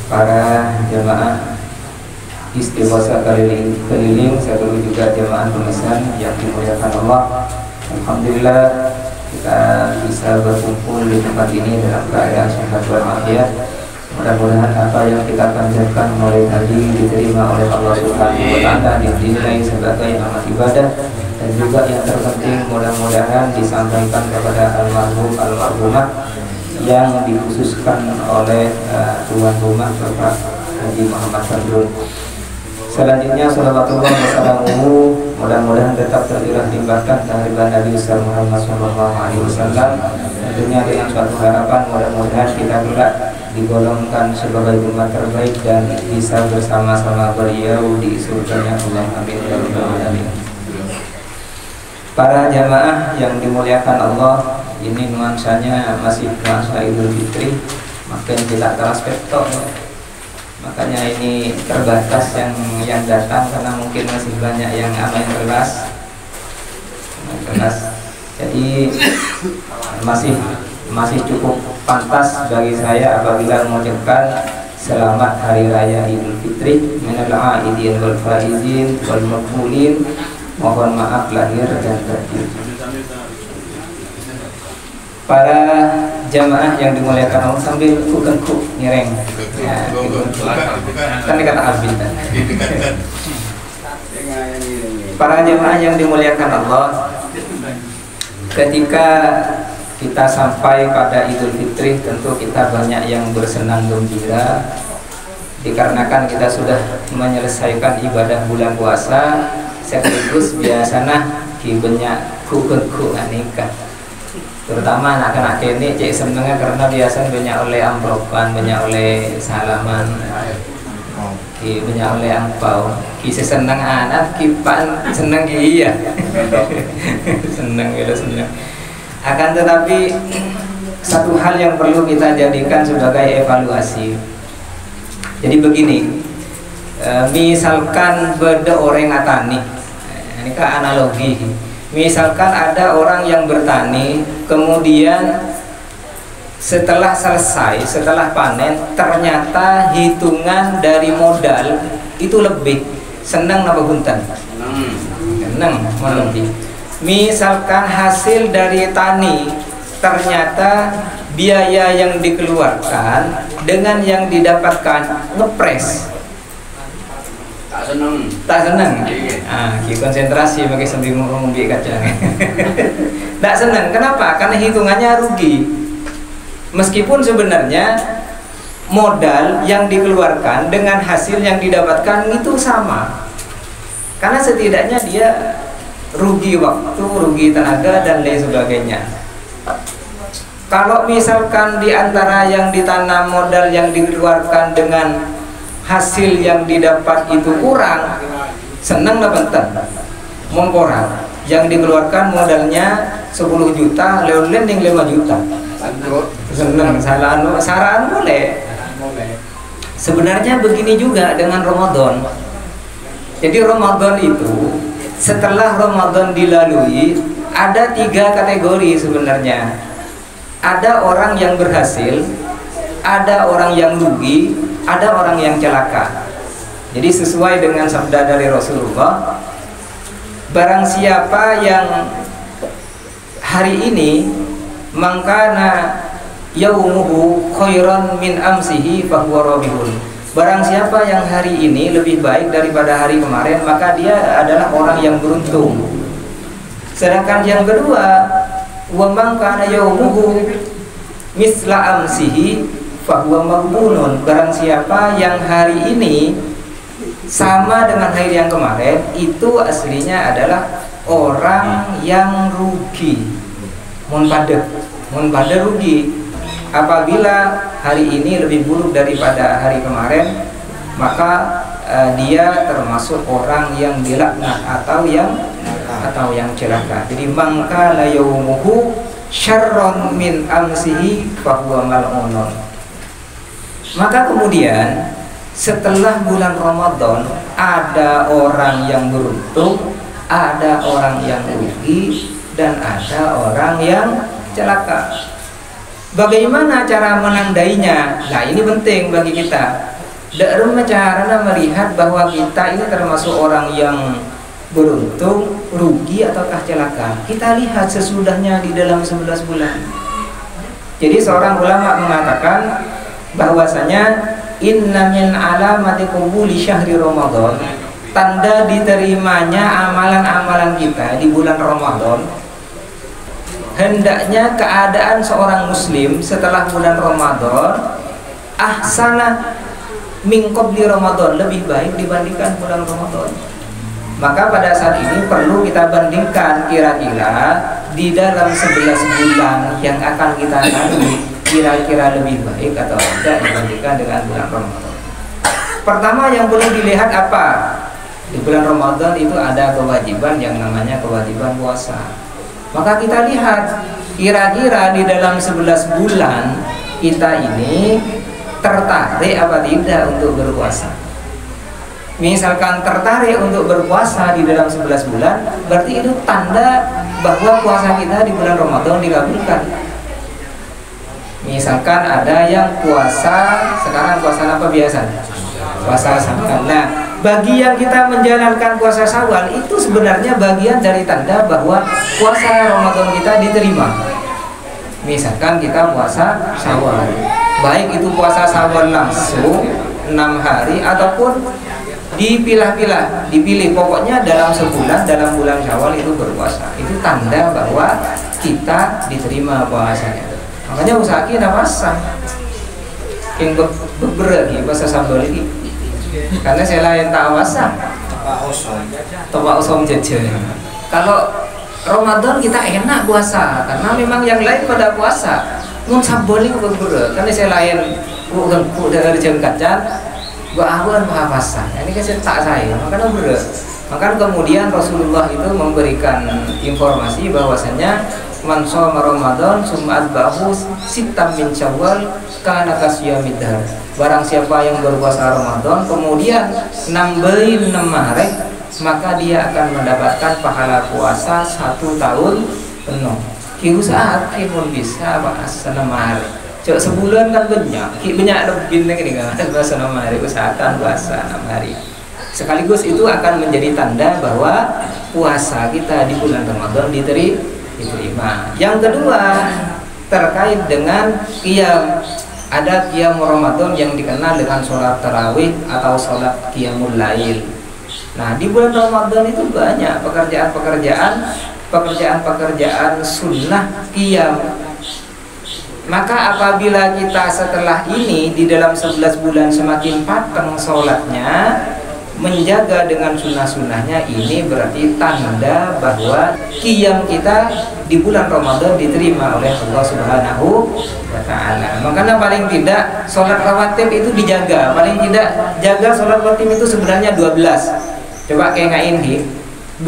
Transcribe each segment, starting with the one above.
para jamaah istighosah keliling seluruh juga jamaah pemesan yang dimuliakan Allah. Alhamdulillah kita bisa berkumpul di tempat ini dalam keadaan sehat walafiat. Mudah-mudahan apa yang kita panjatkan mulai tadi diterima oleh Allah Subhanahu wa Ta'ala, dinilai sebagai amal ibadah, dan juga yang terpenting mudah-mudahan disampaikan kepada almarhum almarhumah yang dikhususkan oleh tuan rumah Bapak Haji Muhammad Fadlun. Selanjutnya salawatullah wassalamuhu mudah-mudahan tetap terlihat limpahkan kehadiran Nabi Muhammad SAW, tentunya dengan suatu harapan mudah-mudahan kita kelak digolongkan sebagai umat terbaik dan bisa bersama-sama beliau di surganya Allah. Amin ya rabbal alamin. Para jamaah yang dimuliakan Allah, ini nuansanya masih nuansa Idul Fitri, makin kita teraspektor. Makanya ini terbatas yang datang karena mungkin masih banyak yang amal kelas. Jadi masih cukup pantas bagi saya apabila mengucapkan selamat hari raya Idul Fitri, minal aidin wal faizin wal maqbulin. Mohon maaf lahir dan batin. Para jamaah yang dimuliakan Allah, sambil kuk nyereng. Ya, kan kata Albin. Para jamaah yang dimuliakan Allah, ketika kita sampai pada Idul Fitri, tentu kita banyak yang bersenang gembira dikarenakan kita sudah menyelesaikan ibadah bulan puasa, sekaligus biasanya banyak kuk nikah. Terutama anak-anak ini cek senengnya karena biasanya banyak oleh amplopan, banyak oleh salaman, banyak oleh angpau. Kisah seneng anak, kipan seneng iya, seneng. Akan tetapi satu hal yang perlu kita jadikan sebagai evaluasi. Jadi begini, misalkan beda orang atani, ini kan analogi. Misalkan ada orang yang bertani, kemudian setelah selesai, setelah panen, ternyata hitungan dari modal itu lebih. Senang apa guntan? Senang, lebih. Misalkan hasil dari tani, ternyata biaya yang dikeluarkan dengan yang didapatkan ngepres. Tak senang. Konsentrasi pakai sambil ngomong kacang. Tak senang. Kenapa? Karena hitungannya rugi. Meskipun sebenarnya modal yang dikeluarkan dengan hasil yang didapatkan itu sama. Karena setidaknya dia rugi waktu, rugi tenaga dan lain sebagainya. Kalau misalkan di antara yang ditanam modal yang dikeluarkan dengan hasil yang didapat itu kurang, senang lah bentar, mengkorang. Yang dikeluarkan modalnya 10 juta, leon-leon yang 5 juta. Senang, saran boleh. Sebenarnya begini juga dengan Ramadan. Jadi Ramadan itu setelah Ramadan dilalui ada 3 kategori sebenarnya. Ada orang yang berhasil, ada orang yang rugi, ada orang yang celaka. Jadi sesuai dengan sabda dari Rasulullah, barang siapa yang hari ini mangkana yaumuhu khairan min amsihi fahuwa rabihun. Barang siapa yang hari ini lebih baik daripada hari kemarin, maka dia adalah orang yang beruntung. Sedangkan yang kedua, wa mangkana yaumuhu misla amsihi fahuwa maghbunun. Barang siapa yang hari ini sama dengan hari yang kemarin, itu aslinya adalah orang yang rugi. Mun pada rugi. Apabila hari ini lebih buruk daripada hari kemarin, maka dia termasuk orang yang dilaknat atau yang celaka. Jadi mangka la yaumuhu syarrun min amsihi fahuwa mal'unun. Maka kemudian setelah bulan Ramadan ada orang yang beruntung, ada orang yang rugi, dan ada orang yang celaka. Bagaimana cara menandainya? Nah, ini penting bagi kita. Darum caranya melihat bahwa kita ini termasuk orang yang beruntung, rugi ataukah celaka. Kita lihat sesudahnya di dalam 11 bulan. Jadi seorang ulama mengatakan bahwasanya inna min alamati qubuli syahri Ramadan, tanda diterimanya amalan-amalan kita di bulan Ramadan, hendaknya keadaan seorang muslim setelah bulan Ramadan ahsana min qabli Ramadan, lebih baik dibandingkan bulan Ramadan. Maka pada saat ini perlu kita bandingkan kira-kira di dalam 11 bulan yang akan kita lalui kira-kira lebih baik atau tidak dibandingkan dengan bulan Ramadan. Pertama yang perlu dilihat apa? Di bulan Ramadan itu ada kewajiban yang namanya kewajiban puasa. Maka kita lihat kira-kira di dalam 11 bulan kita ini tertarik apa tidak untuk berpuasa. Misalkan tertarik untuk berpuasa di dalam 11 bulan, berarti itu tanda bahwa puasa kita di bulan Ramadan dikabulkan. Misalkan ada yang puasa, sekarang puasa apa biasa? Puasa Syawal. Nah, bagi yang kita menjalankan puasa Syawal itu sebenarnya bagian dari tanda bahwa puasa Ramadan kita diterima. Misalkan kita puasa Syawal, baik itu puasa Syawal langsung 6 hari ataupun dipilih, pokoknya dalam sebulan, dalam bulan Syawal itu berpuasa. Itu tanda bahwa kita diterima puasanya. Makanya usahakan puasa yang beberagi puasa sambal lagi, karena saya lain tak puasa topak osom jajan. Kalau Ramadan kita enak puasa karena memang yang lain pada puasa, mun sambal ini beberagi karena saya lain dari jam kacan gua awan puasa. Ini kan tak saya, makanya berat. Maka kemudian Rasulullah itu memberikan informasi bahwasanya man shoma Ramadan summa atba'ahu sittam min Syawal kana kasyamid dahr. Barang siapa yang berpuasa Ramadan kemudian nambahin 6 hari, maka dia akan mendapatkan pahala puasa 1 tahun penuh. Ki usaha ki pun bisa bahas 6 hari. Cok sebulan kan banyak lebih nih kan puasa 6 hari, usahakan puasa 6 hari. Sekaligus itu akan menjadi tanda bahwa puasa kita di bulan Ramadan diterima. Yang kedua terkait dengan qiyam. Ada qiyam Ramadan yang dikenal dengan sholat tarawih atau sholat qiyamul lail. Nah, di bulan Ramadan itu banyak pekerjaan sunnah qiyam. Maka apabila kita setelah ini di dalam 11 bulan semakin patang sholatnya, menjaga dengan sunnah-sunnahnya, ini berarti tanda bahwa qiyam kita di bulan Ramadan diterima oleh Allah Subhanahu wa Ta'ala. Makanya paling tidak sholat rawatib itu dijaga. Paling tidak jaga sholat rawatib itu sebenarnya 12. Coba kayak ngain 12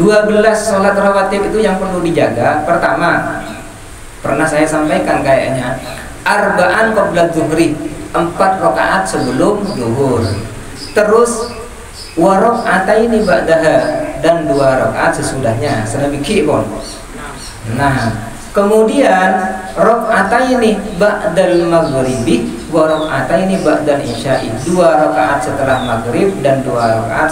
sholat rawatib itu yang perlu dijaga. Pertama, pernah saya sampaikan kayaknya, arba'an qabla zuhri, 4 rakaat sebelum zuhur. Terus warakaataini ba'daha, dan 2 rakaat sesudahnya. Sedemikian. Nah, kemudian rakaataini ba'dal maghribi wa rakaataini ba'dal isya'i, 2 rakaat setelah maghrib dan 2 rakaat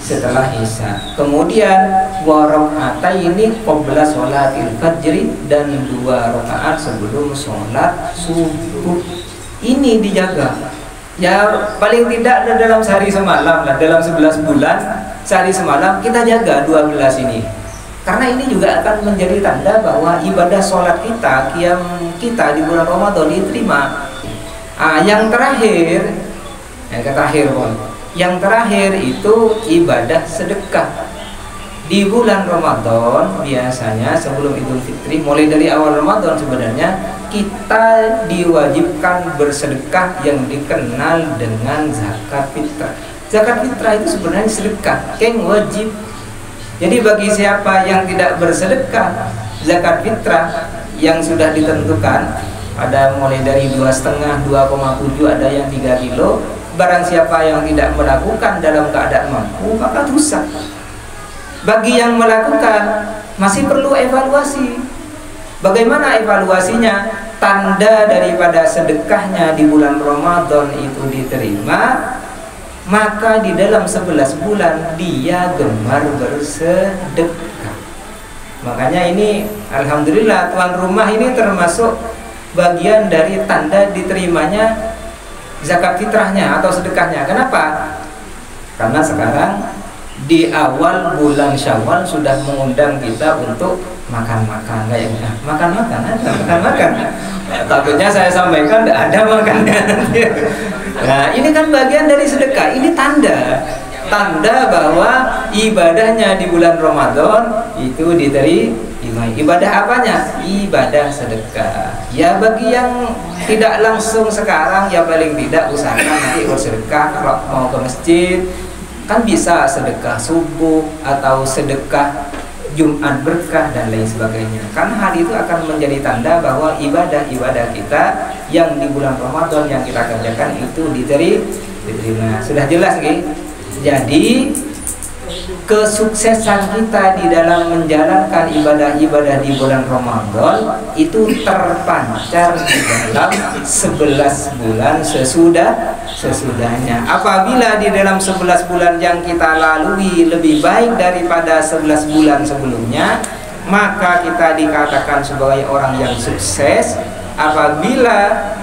setelah isya. Kemudian wa rakaataini qabla sholatil fajri, dan 2 rakaat sebelum sholat subuh. Ini dijaga. Ya paling tidak dalam sehari semalam lah, dalam 11 bulan sehari semalam kita jaga 12 ini. Karena ini juga akan menjadi tanda bahwa ibadah sholat kita, qiyam kita di bulan Ramadan diterima. Yang terakhir itu ibadah sedekah. Di bulan Ramadan biasanya sebelum Idul Fitri, mulai dari awal Ramadan sebenarnya kita diwajibkan bersedekah yang dikenal dengan zakat fitrah. Zakat fitrah itu sebenarnya sedekah yang wajib. Jadi bagi siapa yang tidak bersedekah zakat fitrah yang sudah ditentukan, ada mulai dari 2,5, 2,7, ada yang 3 kilo, barang siapa yang tidak melakukan dalam keadaan mampu maka dosa. Bagi yang melakukan masih perlu evaluasi. Bagaimana evaluasinya? tanda daripada sedekahnya di bulan Ramadan itu diterima, maka di dalam 11 bulan dia gemar bersedekah. Makanya ini alhamdulillah tuan rumah ini termasuk bagian dari tanda diterimanya zakat fitrahnya atau sedekahnya. Kenapa? Karena sekarang di awal bulan Syawal sudah mengundang kita untuk makan-makan, kayaknya makan-makan ada makan-makan. Takutnya saya sampaikan tidak ada makannya. Nah, ini kan bagian dari sedekah. Ini tanda bahwa ibadahnya di bulan Ramadan itu diterima. Ibadah apanya? Ibadah sedekah. Ya bagi yang tidak langsung sekarang, ya paling tidak usahakan nanti bersedekah. Kalau mau ke masjid kan bisa sedekah subuh atau sedekah Jumat berkah dan lain sebagainya. Karena hal itu akan menjadi tanda bahwa ibadah-ibadah kita yang di bulan Ramadan yang kita kerjakan itu diterima. Sudah jelas nggih? Jadi kesuksesan kita di dalam menjalankan ibadah-ibadah di bulan Ramadan itu terpancar di dalam 11 bulan sesudahnya. Apabila di dalam 11 bulan yang kita lalui lebih baik daripada 11 bulan sebelumnya, maka kita dikatakan sebagai orang yang sukses. Apabila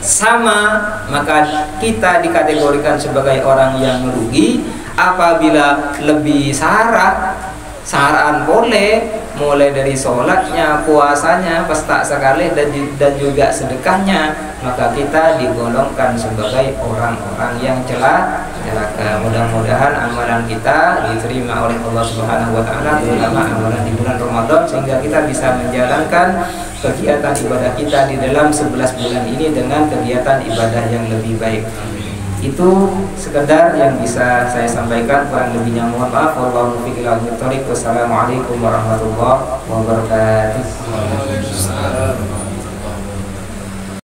sama, maka kita dikategorikan sebagai orang yang merugi. Apabila lebih saraan boleh, mulai dari sholatnya, puasanya, pesta sekali dan juga sedekahnya, maka kita digolongkan sebagai orang-orang yang celaka. Mudah-mudahan amalan kita diterima oleh Allah Subhanahu wa taala, terutama amalan di bulan Ramadan, sehingga kita bisa menjalankan kegiatan ibadah kita di dalam 11 bulan ini dengan kegiatan ibadah yang lebih baik. Itu sekedar yang bisa saya sampaikan, kurang lebihnya mohon maaf. Wallahu muwaffiq ila aqwamit thoriq. Wassalamualaikum warahmatullahi wabarakatuh.